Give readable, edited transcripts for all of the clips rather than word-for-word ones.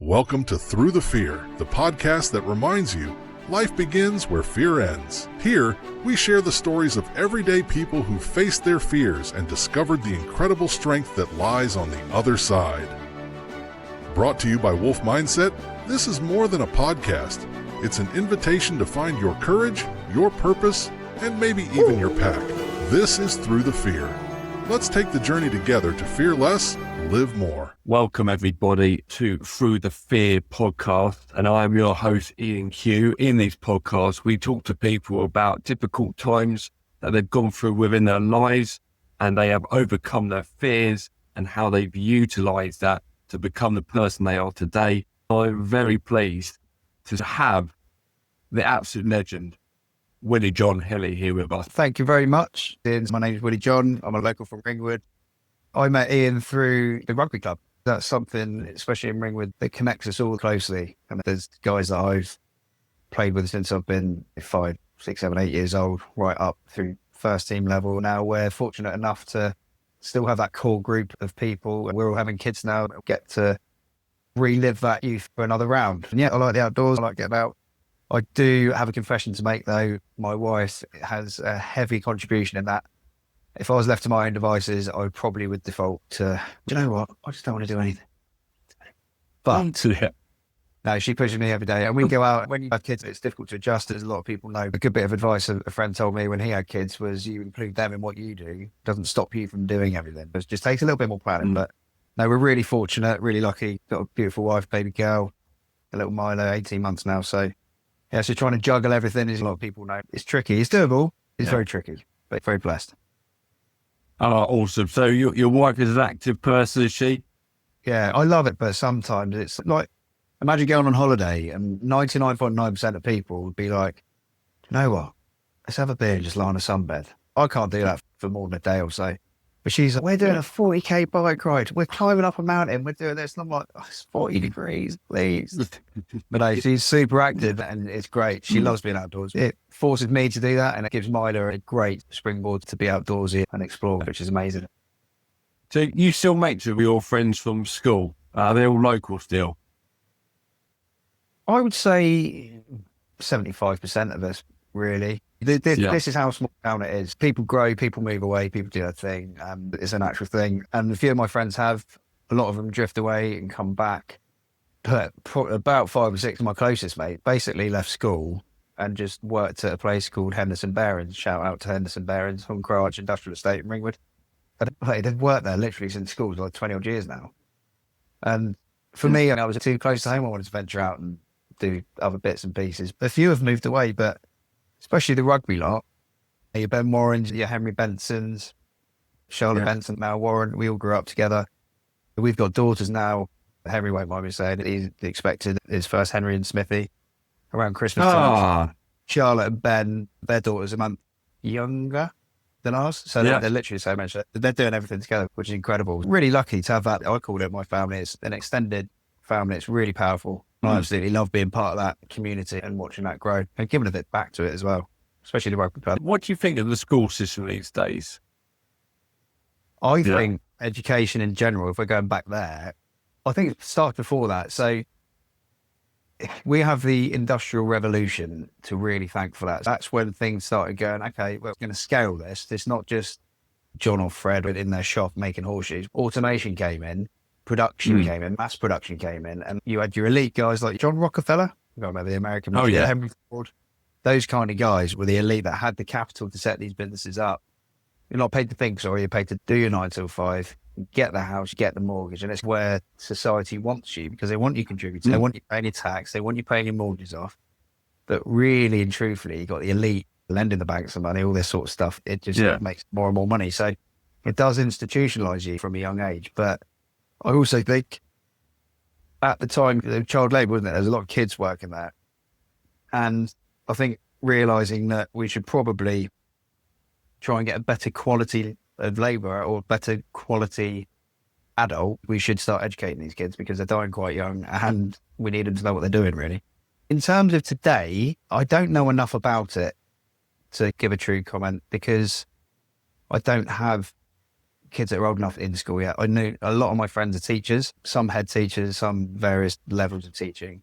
Welcome to Through the Fear, the podcast that reminds you life begins where fear ends. Here, we share the stories of everyday people who faced their fears and discovered the incredible strength that lies on the other side. Brought to you by Wolf Mindset, this is more than a podcast. It's an invitation to find your courage, your purpose, and maybe even your pack. This is Through the Fear. Let's take the journey together to fear less, live more. Welcome everybody to Through the Fear podcast, and I'm your host Ian Q. In these podcasts, we talk to people about difficult times that they've gone through within their lives, and they have overcome their fears and how they've utilised that to become the person they are today. I'm very pleased to have the absolute legend, Willy John Hilly, here with us. Thank you very much. My name is Willy John. I'm a local from Ringwood. I met Ian through the rugby club. That's something, especially in Ringwood, that connects us all closely. And there's guys that I've played with since I've been 5, 6, 7, 8 years old, right up through first team level. Now we're fortunate enough to still have that core group of people. We're all having kids now, get to relive that youth for another round. And yeah, I like the outdoors. I like getting out. I do have a confession to make though. My wife has a heavy contribution in that. If I was left to my own devices, I probably would default to, do you know what? I just don't want to do anything. But no, she pushes me every day. And we go out. When you have kids, it's difficult to adjust, as a lot of people know. A good bit of advice a friend told me when he had kids was you include them in what you do. It doesn't stop you from doing everything. It just takes a little bit more planning. But no, we're really fortunate, really lucky. Got a beautiful wife, baby girl, a little Milo, 18 months now. So yeah, so trying to juggle everything, as a lot of people know, it's tricky. It's doable. It's very tricky, but very blessed. Oh, awesome. So your wife is an active person, is she? Yeah, I love it, but sometimes it's like, imagine going on holiday and 99.9% of people would be like, you know what, let's have a beer and just lie on a sunbed. I can't do that for more than a day or so. But she's like, we're doing a 40k bike ride. We're climbing up a mountain. We're doing this. And I'm like, oh, it's 40 degrees, please. But no, she's super active and it's great. She loves being outdoors. It forces me to do that, and it gives Myla a great springboard to be outdoorsy and explore, which is amazing. So you still mates with your friends from school? They're all local still? I would say 75% of us, really. This is how small town it is. People grow, people move away, people do their thing. It's a natural thing. And a few of my friends have, a lot of them drift away and come back. But about 5 or 6 of my closest mates basically left school and just worked at a place called Henderson Bearings. Shout out to Henderson Bearings on Croarch Industrial Estate in Ringwood. They've worked there literally since school, like 20 odd years now. And for me, I was too close to home. I wanted to venture out and do other bits and pieces. A few have moved away, but especially the rugby lot, your Ben Warrens, your Henry Bensons, Charlotte Benson, Mal Warren, we all grew up together. We've got daughters now. Henry won't mind me saying it. He's expected his first Henry and Smithy around Christmas time. Charlotte and Ben, their daughter's a month younger than ours. So they're literally so much. They're doing everything together, which is incredible. Really lucky to have that. I call it my family. It's an extended family. It's really powerful. I absolutely love being part of that community and watching that grow and giving a bit back to it as well, especially the rugby club. What do you think of the school system these days? I think education in general, if we're going back there, I think it started before that. So we have the Industrial Revolution to really thank for that. That's when things started going, okay, we're going to scale this. It's not just John or Fred in their shop making horseshoes. Automation came in. Production came in, mass production came in, and you had your elite guys like John Rockefeller. I can't remember the American one. Henry Ford. Those kind of guys were the elite that had the capital to set these businesses up. You're not paid to think, sorry, you're paid to do your 9 till 5, get the house, get the mortgage, and it's where society wants you because they want you contributing, they want you paying your tax, they want you paying your mortgages off. But really and truthfully, you got the elite lending the banks some money, all this sort of stuff. It just makes more and more money. So it does institutionalize you from a young age, but I also think at the time, child labour, wasn't it? There's a lot of kids working there. And I think realising that we should probably try and get a better quality of labour or better quality adult, we should start educating these kids because they're dying quite young and we need them to know what they're doing, really. In terms of today, I don't know enough about it to give a true comment because I don't have kids that are old enough in school yet. I knew a lot of my friends are teachers, some head teachers, some various levels of teaching.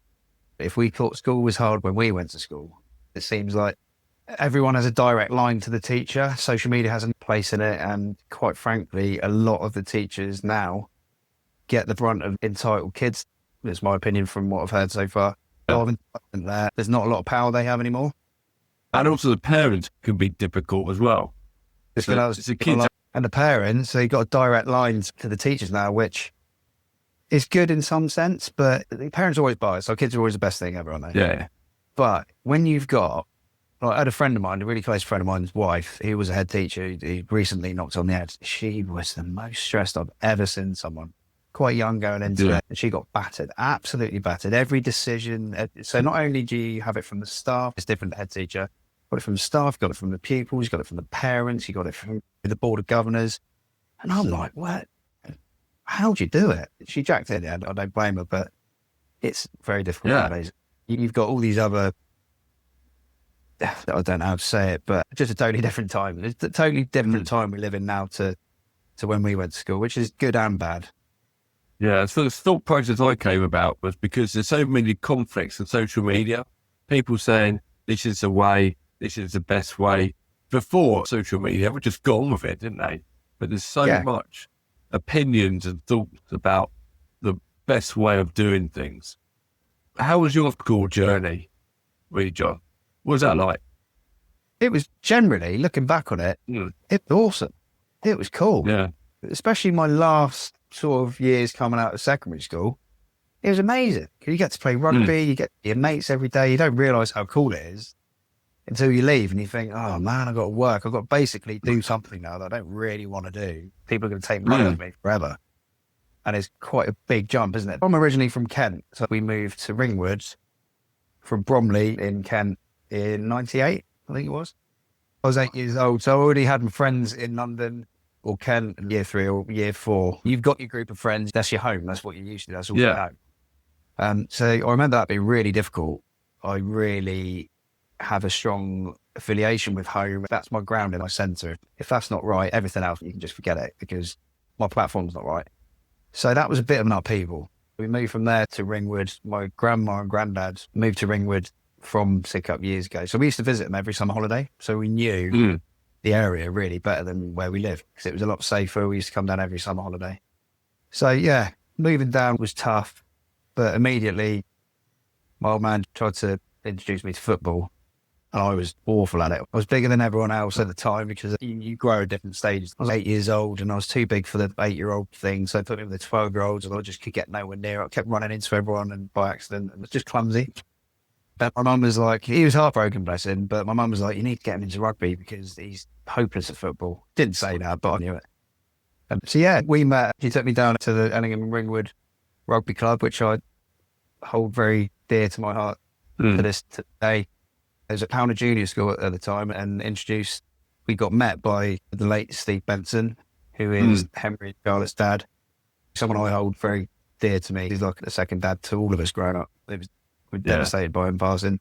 If we thought school was hard when we went to school, it seems like everyone has a direct line to the teacher. Social media has a place in it. And quite frankly, a lot of the teachers now get the brunt of entitled kids. That's my opinion from what I've heard so far. A lot of entitlement there. There's not a lot of power they have anymore. And also the parents can be difficult as well. It's the kids and the parents, so you've got direct lines to the teachers now, which is good in some sense, but the parents are always biased. So kids are always the best thing ever, aren't they? Yeah. But when you've got, like, I had a friend of mine, a really close friend of mine's wife, he was a head teacher, he recently knocked on the head. She was the most stressed I've ever seen someone. Quite young going into it, and she got battered, absolutely battered. Every decision. So not only do you have it from the staff, it's different head teacher, you got it from the staff, you got it from the pupils, you got it from the parents, you got it from the board of governors. And I'm like, what? How'd you do it? She jacked it in the end. I don't blame her, but it's very difficult nowadays. You've got all these other, I don't know how to say it, but just a totally different time. It's a totally different time we live in now to when we went to school, which is good and bad. Yeah, so the thought process I came about was because there's so many conflicts on social media, people saying this is the way, this is the best way. Before social media, we just got on with it, didn't they? But there's so much opinions and thoughts about the best way of doing things. How was your school journey, Willy John? What was that like? It was generally, looking back on it, it was awesome. It was cool. Yeah. Especially my last sort of years coming out of secondary school. It was amazing. You get to play rugby, you get your mates every day. You don't realise how cool it is until you leave and you think, oh man, I've got to work. I've got to basically do something now that I don't really want to do. People are going to take money from me forever. And it's quite a big jump, isn't it? I'm originally from Kent. So we moved to Ringwood from Bromley in Kent in 98, I think it was. I was 8 years old. So I already had friends in London or Kent in year 3 or year 4. You've got your group of friends. That's your home. That's what you're used to. That's all you know. So I remember that being really difficult. I really have a strong affiliation with home. That's my ground and my centre. If that's not right, everything else, you can just forget it because my platform's not right. So that was a bit of an upheaval. We moved from there to Ringwood. My grandma and granddad moved to Ringwood from 6 years ago. So we used to visit them every summer holiday. So we knew the area really better than where we live because it was a lot safer. We used to come down every summer holiday. So yeah, moving down was tough, but immediately my old man tried to introduce me to football and I was awful at it. I was bigger than everyone else at the time because you grow at different stages. I was 8 years old and I was too big for the 8-year-old thing. So I put me with the 12-year-olds and I just could get nowhere near it. I kept running into everyone and by accident and it was just clumsy. But my mum was like, he was heartbroken, bless him, but my mum was like, you need to get him into rugby because he's hopeless at football. Didn't say that, but I knew it. So yeah, we met. She took me down to the Ellingham and Ringwood Rugby Club, which I hold very dear to my heart to this day. There was a Pounder Junior School at the time and we got met by the late Steve Benson, who is Henry and Charlotte's dad. Someone I hold very dear to me. He's like a second dad to all of us growing up. We're devastated by him passing.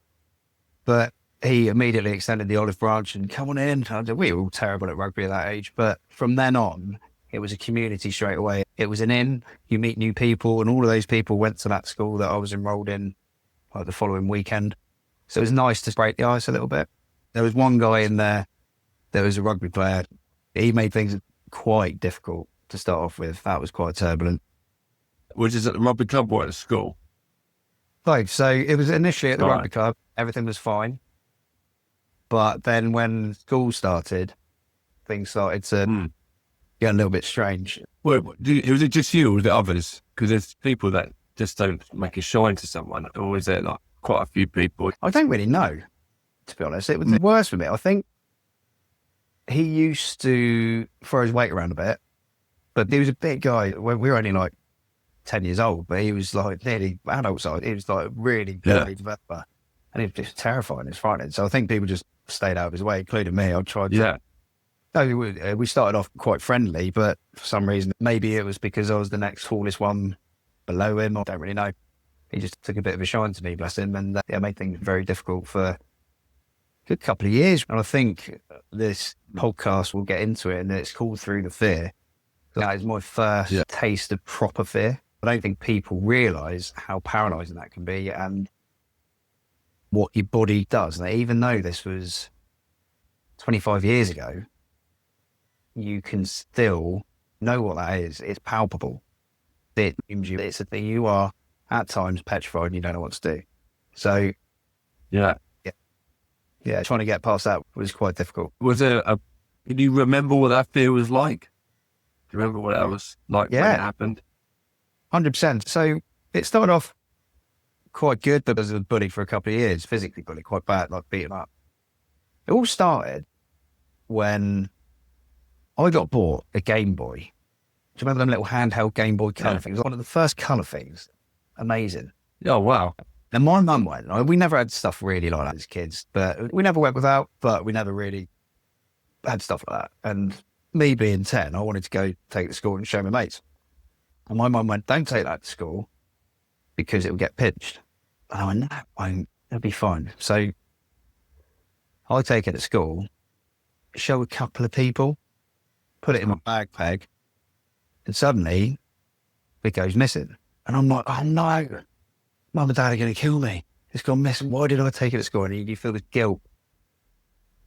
But he immediately extended the olive branch and come on in. We were all terrible at rugby at that age. But from then on, it was a community straight away. It was an inn, you meet new people, and all of those people went to that school that I was enrolled in like the following weekend. So it was nice to break the ice a little bit. There was one guy in there that was a rugby player. He made things quite difficult to start off with. That was quite turbulent. Which is at the rugby club or at the school? Like, so it was initially at the rugby club. Everything was fine. But then when school started, things started to get a little bit strange. Well, was it just you or was it others? Because there's people that just don't make a shine to someone. Or is there like quite a few people? I don't really know, to be honest. It was worse for me. I think he used to throw his weight around a bit, but he was a big guy. We were only like 10 years old, but he was like nearly adult size. He was like really early developer. And it was just terrifying. It's frightening. So I think people just stayed out of his way, including me. I tried to. No, we started off quite friendly, but for some reason, maybe it was because I was the next tallest one below him. I don't really know. He just took a bit of a shine to me, bless him, and made things very difficult for a good couple of years. And I think this podcast will get into it, and it's called Through the Fear. That is my first taste of proper fear. I don't think people realise how paralysing that can be and what your body does. And even though this was 25 years ago, you can still know what that is. It's palpable. It's a thing. You are at times petrified and you don't know what to do. So, yeah, trying to get past that was quite difficult. Can you remember what that fear was like? Do you remember what that was like when it happened? 100%. So it started off quite good, but I was a bully for a couple of years, physically bullied, quite bad, like beaten up. It all started when I got bought a Game Boy. Do you remember them little handheld Game Boy colour things? One of the first colour things. Amazing. Oh, wow. And my mum went. We never had stuff really like that as kids, but we never went without, but we never really had stuff like that. And me being 10, I wanted to go take it to school and show my mates. And my mum went, don't take that to school because it will get pinched. And I went, no, it won't. It'll be fine. So I take it to school, show a couple of people, put it in my backpack, and suddenly it goes missing. And I'm like, oh no, Mum and Dad are going to kill me. It's gone missing. Why did I take it to school? And you feel this guilt.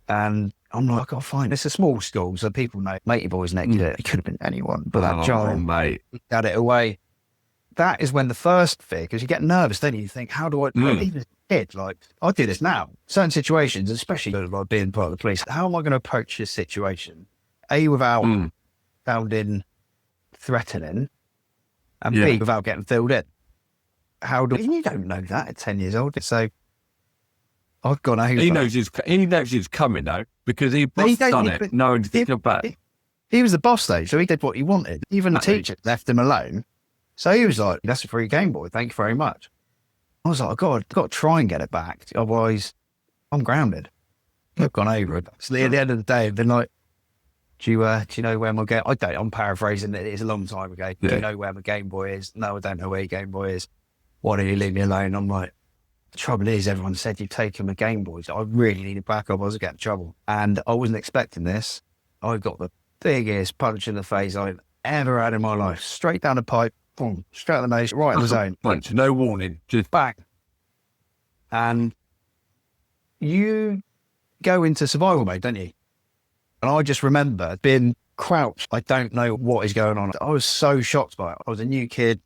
And I'm like, I got to find it. It's a small school, so people know. Matey boys next to it. It could have been anyone, but that giant mate had it away. That is when the first fear, because you get nervous, don't you? You think, how do I, even as a kid, like, I do this now. Certain situations, especially like being part of the police, how am I going to approach this situation? A, without sounding threatening, and B, without getting filled in. You don't know that at 10 years old. So I've gone over. He knows he's coming though, because he's done it. No one's thinking about it. He was the boss though, so he did what he wanted. Even the teacher left him alone. So he was like, that's a free Game Boy. Thank you very much. I was like, oh God, I've got to try and get it back. Otherwise, I'm grounded. I've gone over it. So at the end of the day, I've been like, do you know where my Game Boy is? I don't. I'm paraphrasing it. It's a long time ago. Do you know where my Game Boy is? No, I don't know where your Game Boy is. Why don't you leave me alone? I'm like, the trouble is, everyone said you've taken my Game Boy. So I really need it back. I was getting in trouble. And I wasn't expecting this. I got the biggest punch in the face I've ever had in my life. Straight down the pipe, boom, straight on the nose, right in the zone. Punch, no warning, just back. And you go into survival mode, don't you? And I just remember being crouched. I don't know what is going on. I was so shocked by it. I was a new kid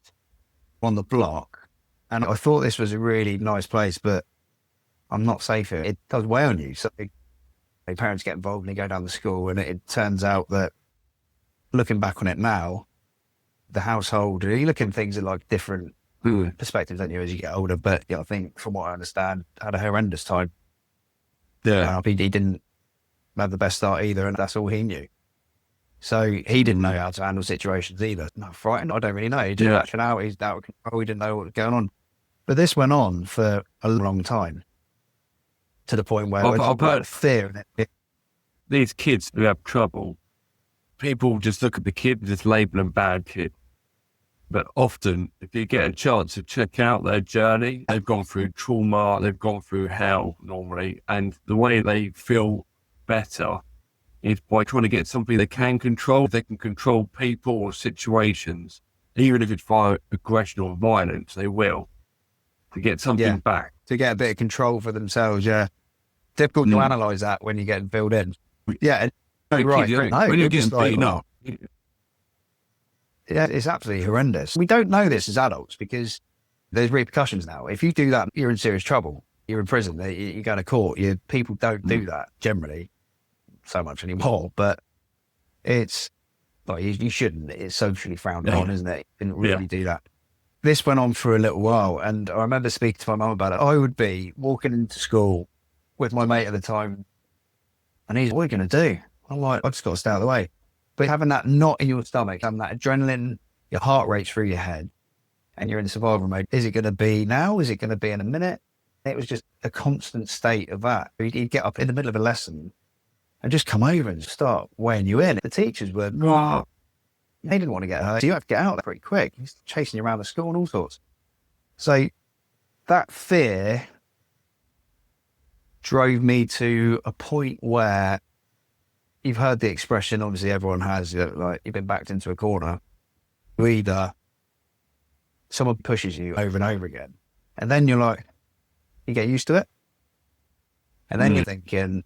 on the block. And I thought this was a really nice place, but I'm not safe here. It does weigh on you. So my parents get involved and they go down to school, and it turns out that, looking back on it now, the household, you look at things in like different perspectives, don't you, as you get older. But I think from what I understand, had a horrendous time. Yeah. He didn't have the best start either, and that's all he knew. So he didn't know how to handle situations either. Not frightened, I don't really know. He just acting out, he's out of control, he didn't know what was going on. But this went on for a long time, to the point where I've heard fear in it. These kids who have trouble, people just look at the kid and just label them bad kid. But often, if you get a chance to check out their journey, they've gone through trauma, they've gone through hell normally, and the way they feel better is by trying to get something they can control. If they can control people or situations, even if it's via aggression or violence, they will, to get something back. To get a bit of control for themselves, Difficult to analyse that when you're getting filled in. Yeah, right. When you're getting beaten up. Yeah, it's absolutely horrendous. We don't know this as adults because there's repercussions now. If you do that, you're in serious trouble. You're in prison. You go to court. People don't do that generally so much anymore, but it's like you shouldn't. It's socially frowned on, isn't it? You didn't really do that. This went on for a little while, and I remember speaking to my mum about it. I would be walking into school with my mate at the time, and he's, what are you going to do? I'm like, I just got to stay out of the way. But having that knot in your stomach, having that adrenaline, your heart rate's through your head, and you're in survival mode. Is it going to be now? Is it going to be in a minute? It was just a constant state of that. You'd get up in the middle of a lesson and just come over and start weighing you in. The teachers were, they didn't want to get hurt. So you have to get out there pretty quick. He's chasing you around the school and all sorts. So that fear drove me to a point where you've heard the expression, obviously everyone has, like you've been backed into a corner. You either, someone pushes you over and over again, and then you're like, you get used to it. And then you're thinking,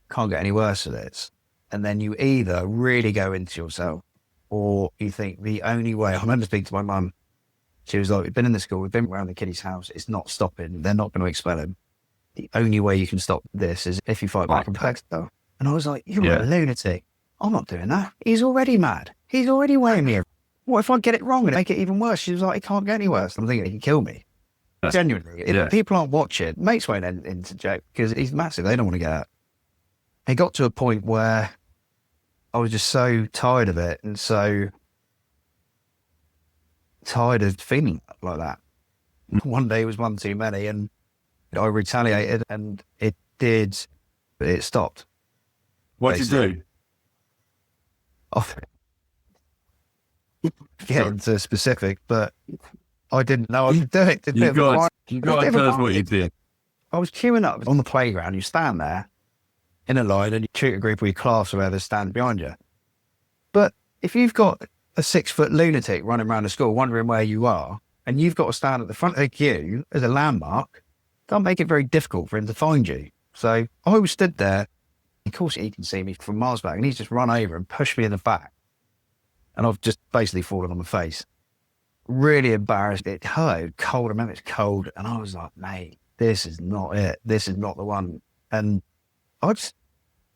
can't get any worse than this. And then you either really go into yourself, or you think the only way, I remember speaking to my mum, she was like, we've been in the school, we've been around the kiddie's house, it's not stopping, they're not going to expel him. The only way you can stop this is if you fight back and protect them. And I was like, you're a lunatic. I'm not doing that. He's already mad. He's already weighing me. What if I get it wrong and make it even worse? She was like, it can't get any worse. I'm thinking he can kill me. Genuinely. If people aren't watching, mates won't interject because he's massive. They don't want to get out. It got to a point where I was just so tired of it and so tired of feeling like that. One day was one too many and I retaliated and it stopped. What did you do? Get into specific, but I didn't know I could do it. You got to tell us what you did. I was queuing up on the playground. You stand there in a line and you shoot a group of your class or whoever stand behind you. But if you've got a 6-foot lunatic running around the school wondering where you are, and you've got to stand at the front of the queue as a landmark, that'll make it very difficult for him to find you. So I was stood there. Of course, he can see me from miles back, and he's just run over and pushed me in the back. And I've just basically fallen on my face. Really embarrassed. It hurt. It was cold. I remember it's cold. And I was like, mate, this is not it. This is not the one. And I just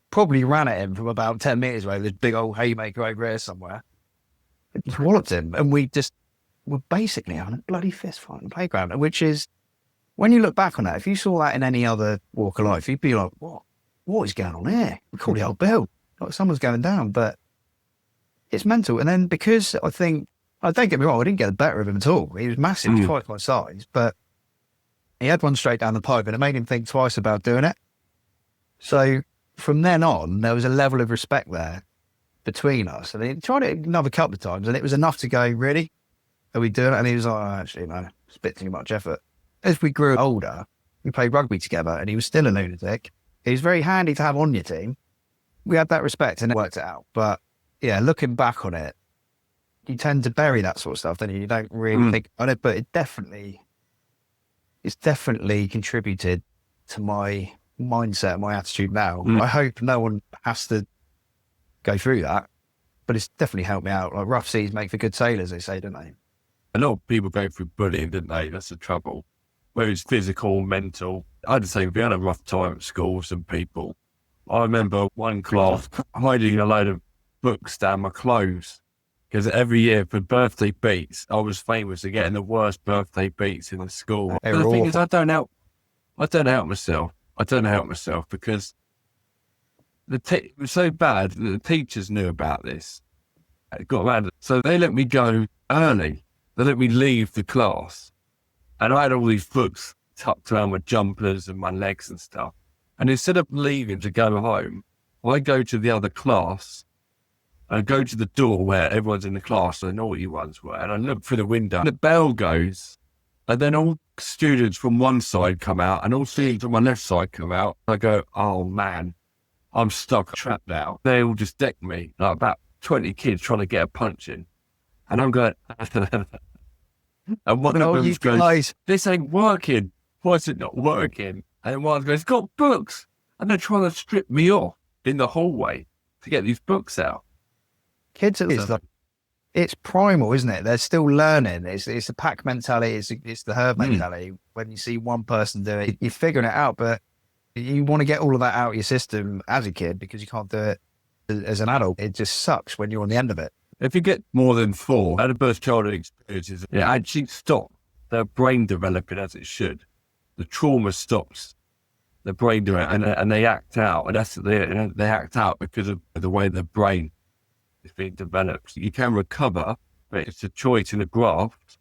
probably ran at him from about 10 metres away with this big old haymaker over here somewhere. It just walloped him. And we just were basically having a bloody fist fight on the playground, which is, when you look back on that, if you saw that in any other walk of life, you'd be like, what is going on here? We call the old bill. Like someone's going down, but it's mental. And then because I think, don't get me wrong, I didn't get the better of him at all. He was massive, twice my size, but he had one straight down the pipe and it made him think twice about doing it. So from then on, there was a level of respect there between us. And he tried it another couple of times and it was enough to go, really? Are we doing it? And he was like, actually, no, it's a bit too much effort. As we grew older, we played rugby together and he was still a lunatic. He was very handy to have on your team. We had that respect and it worked it out. But yeah, looking back on it, you tend to bury that sort of stuff, don't you? You don't really think on it, but it's definitely contributed to my mindset, my attitude now. I hope no one has to go through that, but it's definitely helped me out. Like rough seas make for good sailors, they say, don't they? A lot of people go through bullying, didn't they? That's the trouble. Whether it's physical, mental. I'd say we had a rough time at school with some people. I remember one class hiding a load of books down my clothes. Because every year for birthday beats, I was famous for getting the worst birthday beats in the school. But the thing is, I don't help myself. I don't help myself because it was so bad that the teachers knew about this. It got around. So they let me go early. They let me leave the class. And I had all these books tucked around my jumpers and my legs and stuff. And instead of leaving to go home, I go to the other class. I go to the door where everyone's in the class, the naughty ones were, and I look through the window. And the bell goes, and then all students from one side come out, and all students from my left side come out. I go, oh man, I'm stuck, trapped now. They all just deck me, like about 20 kids trying to get a punch in. And I'm going, and one of them goes, this ain't working. Why is it not working? And one goes, it's got books. And they're trying to strip me off in the hallway to get these books out. Kids, it's primal, isn't it? They're still learning. It's the pack mentality. It's the herd mentality. When you see one person do it, you're figuring it out. But you want to get all of that out of your system as a kid because you can't do it as an adult. It just sucks when you're on the end of it. If you get more than 4 adverse childhood experiences, it actually stops their brain developing as it should. The trauma stops the brain doing it, and they act out. And they act out because of the way their brain is being developed. You can recover, but it's a choice in a graft.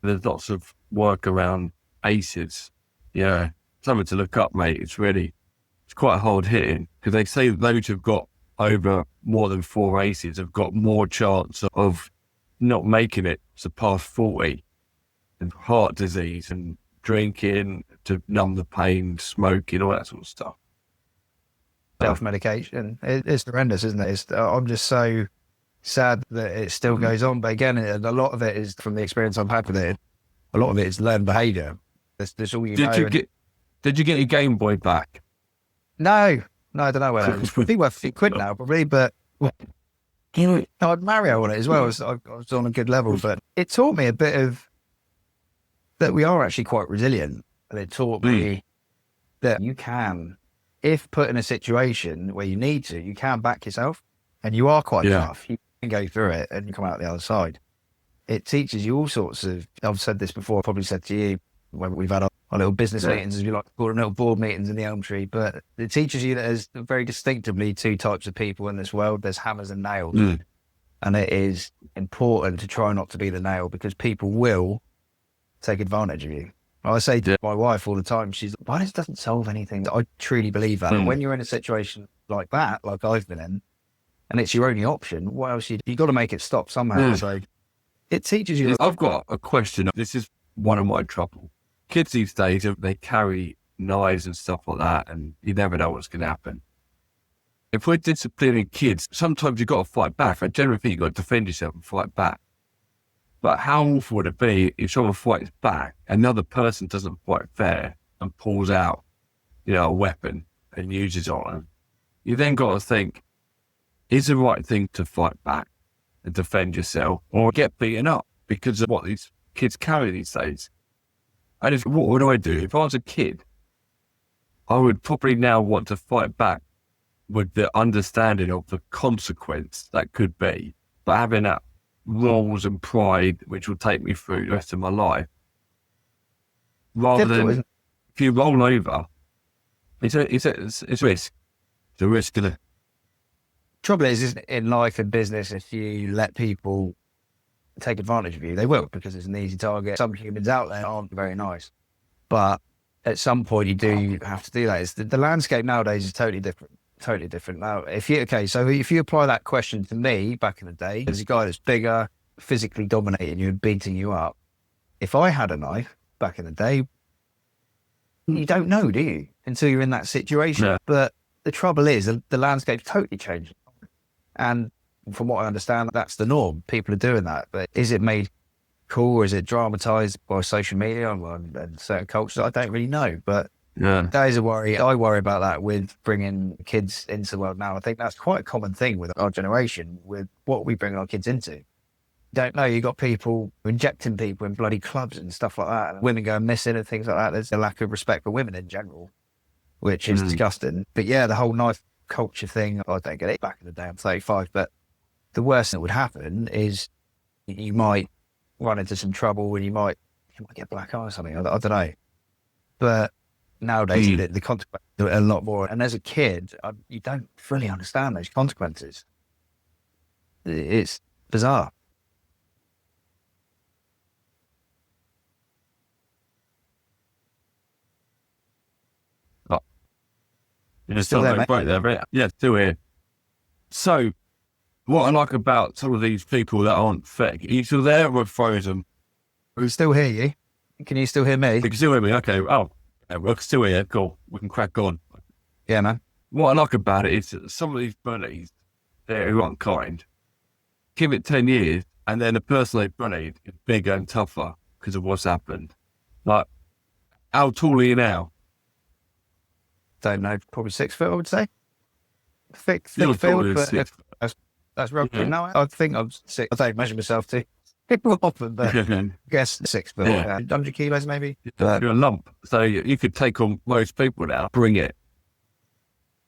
There's lots of work around ACEs. Yeah, something to look up, mate. It's quite hard hitting because they say those who've got over more than 4 ACEs have got more chance of not making it to past 40, and heart disease and drinking to numb the pain, smoking, all that sort of stuff. self-medication. It's horrendous, isn't it? I'm just so sad that it still goes on. But again, a lot of it is from the experience I've had with it. A lot of it is learned behaviour. That's all you know. Did you get your Game Boy back? No, I don't know where. I think worth £50 now, probably. But I had Mario on it as well. I was on a good level, but it taught me a bit of that we are actually quite resilient, and it taught me that you can, if put in a situation where you need to, you can back yourself, and you are quite tough. You can go through it and you come out the other side. It teaches you all sorts of. I've said this before. I probably said to you when we've had our little business meetings, as we like to call them, little board meetings in the elm tree. But it teaches you that there's very distinctively two types of people in this world. There's hammers and nails, and it is important to try not to be the nail, because people will take advantage of you. I say to my wife all the time, she's like, "Why this doesn't solve anything?" I truly believe that. When you're in a situation like that, like I've been in, and it's your only option, what else you got to make it stop somehow. So it teaches you. I've got a question. This is one of my trouble. Kids these days, they carry knives and stuff like that, and you never know what's going to happen. If we're disciplining kids, sometimes you've got to fight back. I generally think you've got to defend yourself and fight back. But how awful would it be if someone fights back, another person doesn't fight fair and pulls out, a weapon and uses it on them? You then got to think, is the right thing to fight back and defend yourself, or get beaten up because of what these kids carry these days? And what would I do? If I was a kid, I would probably now want to fight back with the understanding of the consequence that could be, but having that rules and pride which will take me through the rest of my life, rather than if you roll over, it's a risk. It's a risk, isn't it? Trouble is in life and business, if you let people take advantage of you, they will, because it's an easy target. Some humans out there aren't very nice, but at some point you do have to do that. It's the landscape nowadays is totally different. Now, if you apply that question to me back in the day, as a guy that's bigger, physically dominating you and beating you up, if I had a knife back in the day, you don't know, do you, until you're in that situation? Yeah. But the trouble is the landscape's totally changed, and from what I understand, that's the norm. People are doing that. But is it made cool, or is it dramatized by social media and certain cultures? I don't really know, but that is a worry. I worry about that with bringing kids into the world now. I think that's quite a common thing with our generation, with what we bring our kids into. Don't know, you got people injecting people in bloody clubs and stuff like that, and women going missing and things like that. There's a lack of respect for women in general, which is disgusting. But yeah, the whole knife culture thing, I don't get it. Back in the day, I'm 35, but the worst that would happen is you might run into some trouble, and you might get black eye or something. I don't know. But nowadays, the consequences are a lot more. And as a kid, you don't fully understand those consequences. It's bizarre. Oh. You're still there, mate? Right there, mate. Yeah, still here. So, what I like about some of these people that aren't fit, are you still there, or frozen? We still hear you. Can you still hear me? You can still hear me, okay. Oh, yeah, we're still here, cool. We can crack on. Yeah, man. What I like about it is that some of these bunnies, who aren't kind, give it 10 years, and then the person they bunnied is bigger and tougher because of what's happened. Like, how tall are you now? Don't know, probably 6 foot, I would say. Thick build, but that's rugby. Yeah. No, I think I'm 6. I don't measure myself too often, but I guess 6 foot, 100 kilos maybe. You're a lump, so you could take on most people now. Bring it.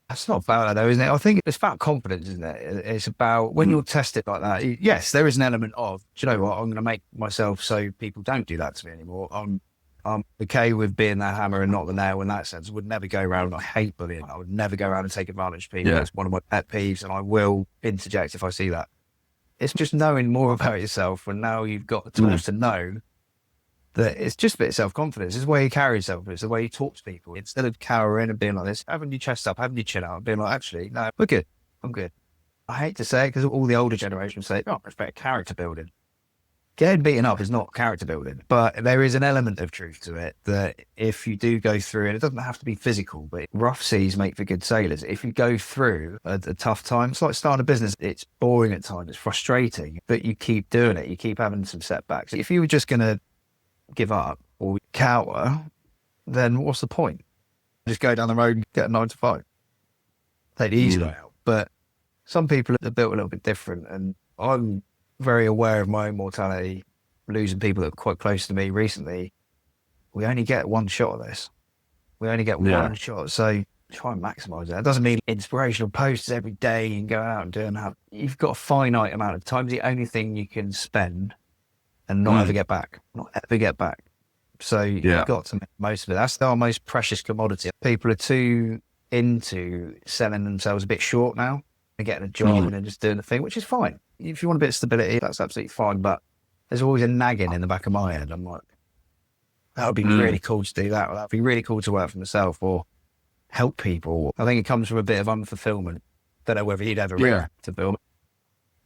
That's not about that though, isn't it? I think it's about confidence, isn't it? It's about when you're tested like that. Yes, there is an element of, do you know what? I'm going to make myself so people don't do that to me anymore. I'm okay with being the hammer and not the nail in that sense. I would never go around. I hate bullying. I would never go around and take advantage of people. It's one of my pet peeves, and I will interject if I see that. It's just knowing more about yourself, and now you've got the tools to know that it's just a bit of self-confidence. It's the way you carry yourself. It's the way you talk to people. Instead of cowering and being like this, having your chest up, having your chin out, and being like, actually, no, we're good. I'm good. I hate to say it because all the older generation say, oh, I respect character building. getting beaten up is not character building, but there is an element of truth to it that if you do go through, and it doesn't have to be physical, but rough seas make for good sailors. If you go through a tough time, it's like starting a business. It's boring at times, it's frustrating, but you keep doing it. You keep having some setbacks. If you were just going to give up or cower, then what's the point? Just go down the road and get a 9 to 5. Take the easy way out. But some people are built a little bit different, and I'm very aware of my own mortality, losing people that are quite close to me recently. We only get one shot of this. We only get one shot. So try and maximise that. It doesn't mean inspirational posts every day and go out and do and have. You've got a finite amount of time. It's the only thing you can spend and not ever get back. Not ever get back. So you've got to make most of it. That's our most precious commodity. People are too into selling themselves a bit short now and getting a job and then just doing the thing, which is fine. If you want a bit of stability, that's absolutely fine. But there's always a nagging in the back of my head. I'm like, that would be really cool to do that. Or that'd be really cool to work for myself or help people. I think it comes from a bit of unfulfillment. Don't know whether you'd ever react to film,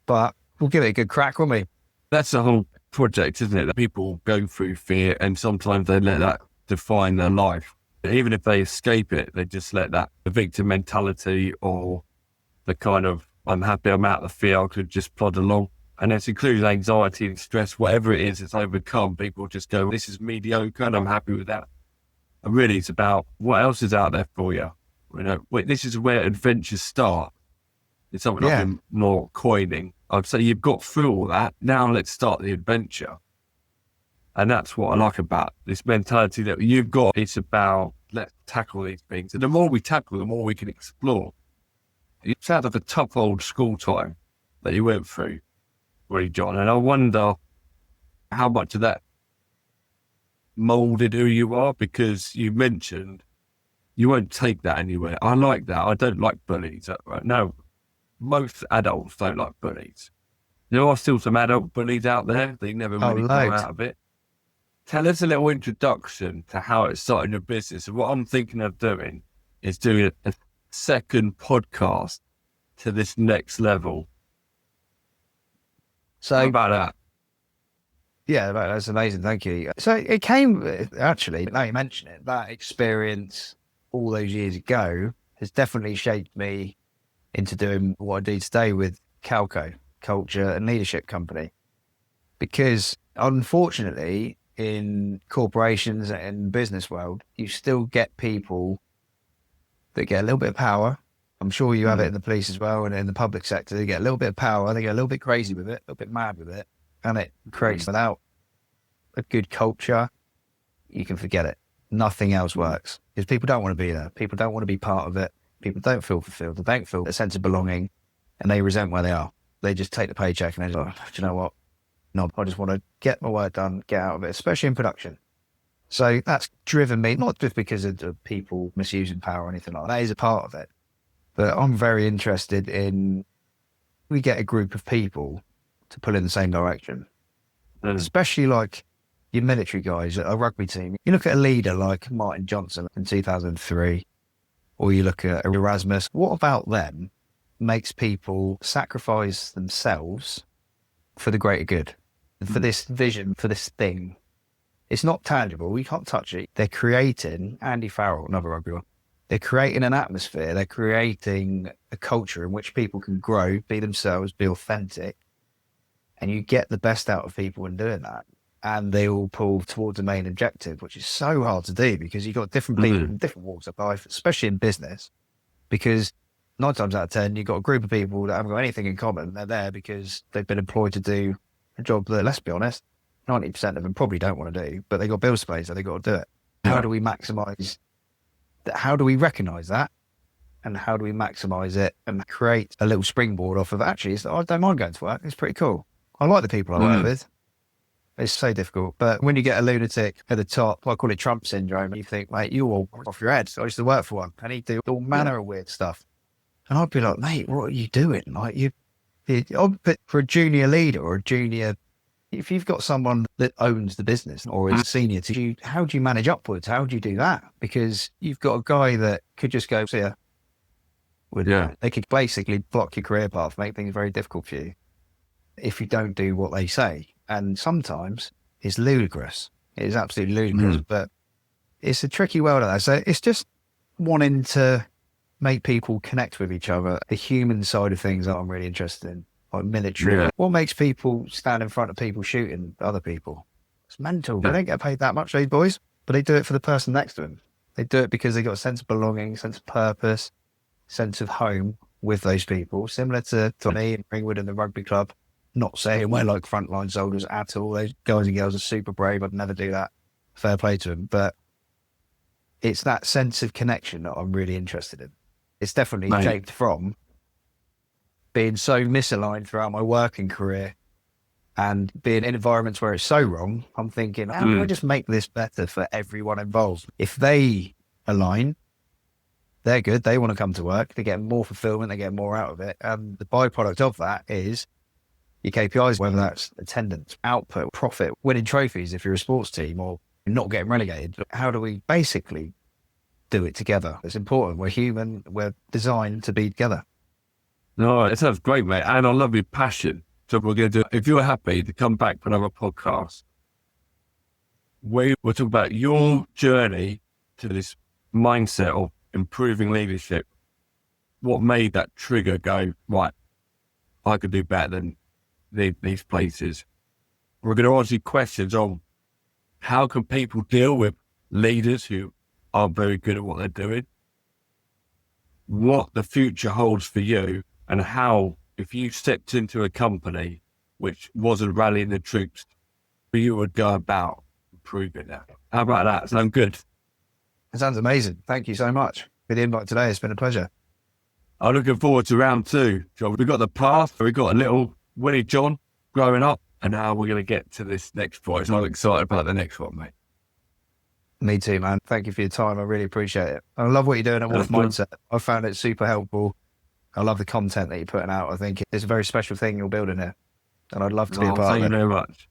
but we'll give it a good crack, won't we? That's the whole project, isn't it? That people go through fear and sometimes they let that define their life. Even if they escape it, they just let that, the victim mentality or the kind of, I'm happy I'm out of the fear, I could just plod along. And this includes anxiety and stress, whatever it is it's overcome. People just go, this is mediocre and I'm happy with that. And really it's about what else is out there for you. You know, this is where adventures start. It's something I've been more coining. I'd say you've got through all that. Now let's start the adventure. And that's what I like about this mentality that you've got. It's about, let's tackle these things. And the more we tackle, the more we can explore. It sounds like a tough old school time that you went through, Willy John. And I wonder how much of that molded who you are, because you mentioned you won't take that anywhere. I like that. I don't like bullies. No, most adults don't like bullies. There are still some adult bullies out there. They never really come out of it. Tell us a little introduction to how it started your business. And what I'm thinking of doing is doing a second podcast to this next level. So how about that? Yeah, that's amazing. Thank you. So it came, actually, now you mention it, that experience all those years ago has definitely shaped me into doing what I do today with Calco, Culture and Leadership Company. Because unfortunately, in corporations and business world, you still get people that get a little bit of power. I'm sure you have it in the police as well, and in the public sector, they get a little bit of power, they get a little bit crazy with it, a little bit mad with it, and it creates, without a good culture, you can forget it. Nothing else works, because people don't want to be there. People don't want to be part of it. People don't feel fulfilled. They don't feel a sense of belonging, and they resent where they are. They just take the paycheck and they're like, do you know what? No, I just want to get my work done, get out of it, especially in production. So that's driven me, not just because of people misusing power or anything like that. That is a part of it. But I'm very interested in, we get a group of people to pull in the same direction, especially like your military guys, a rugby team. You look at a leader like Martin Johnson in 2003, or you look at Erasmus. What about them makes people sacrifice themselves for the greater good, for this vision, for this thing? It's not tangible. We can't touch it. They're creating, Andy Farrell, another rugby one, they're creating an atmosphere. They're creating a culture in which people can grow, be themselves, be authentic. And you get the best out of people in doing that. And they all pull towards the main objective, which is so hard to do because you've got different people in different walks of life, especially in business, because 9 times out of 10, you've got a group of people that haven't got anything in common. They're there because they've been employed to do a job that, let's be honest, 90% of them probably don't want to do, but they got bills to pay, so they got to do it. How do we maximize that? How do we recognize that? And how do we maximize it and create a little springboard off of, actually, I don't mind going to work. It's pretty cool. I like the people I work with. It's so difficult. But when you get a lunatic at the top, I call it Trump syndrome, you think, mate, you're all off your head. So I used to work for one and he'd do all manner of weird stuff. And I'd be like, mate, what are you doing? Like but for a junior leader or a junior, if you've got someone that owns the business or is senior to you, how do you manage upwards? How do you do that? Because you've got a guy that could just go, see ya. They could basically block your career path, make things very difficult for you if you don't do what they say. And sometimes it's ludicrous. It is absolutely ludicrous, but it's a tricky world out there. So it's just wanting to make people connect with each other. The human side of things that I'm really interested in, like military. Yeah. What makes people stand in front of people shooting other people? It's mental. They don't get paid that much, those boys, but they do it for the person next to them. They do it because they got a sense of belonging, sense of purpose, sense of home with those people, similar to me and Ringwood and the rugby club. Not saying we're like frontline soldiers at all. Those guys and girls are super brave. I'd never do that. Fair play to them. But it's that sense of connection that I'm really interested in. It's definitely shaped from being so misaligned throughout my working career and being in environments where it's so wrong. I'm thinking, how do I just make this better for everyone involved? If they align, they're good. They want to come to work. They get more fulfillment. They get more out of it. And the byproduct of that is your KPIs, whether that's attendance, output, profit, winning trophies if you're a sports team, or not getting relegated. How do we basically do it together? It's important. We're human. We're designed to be together. No, it sounds great, mate. And I love your passion. So we're going to do, if you're happy to come back for another podcast, we'll talk about your journey to this mindset of improving leadership. What made that trigger go, right, I could do better than these places. We're going to ask you questions on how can people deal with leaders who aren't very good at what they're doing, what the future holds for you, and how, if you stepped into a company which wasn't rallying the troops, you would go about improving that. How about that? Sound good? It sounds amazing. Thank you so much for the invite today. It's been a pleasure. I'm looking forward to round 2. John, we've got the path, we've got a little Willy John growing up, and now we're going to get to this next point. So I'm excited about the next one, mate. Me too, man. Thank you for your time. I really appreciate it. I love what you're doing and Wolf Mindset. I found it super helpful. I love the content that you're putting out. I think it's a very special thing you're building here, and I'd love to be a part of it. Thank you very much.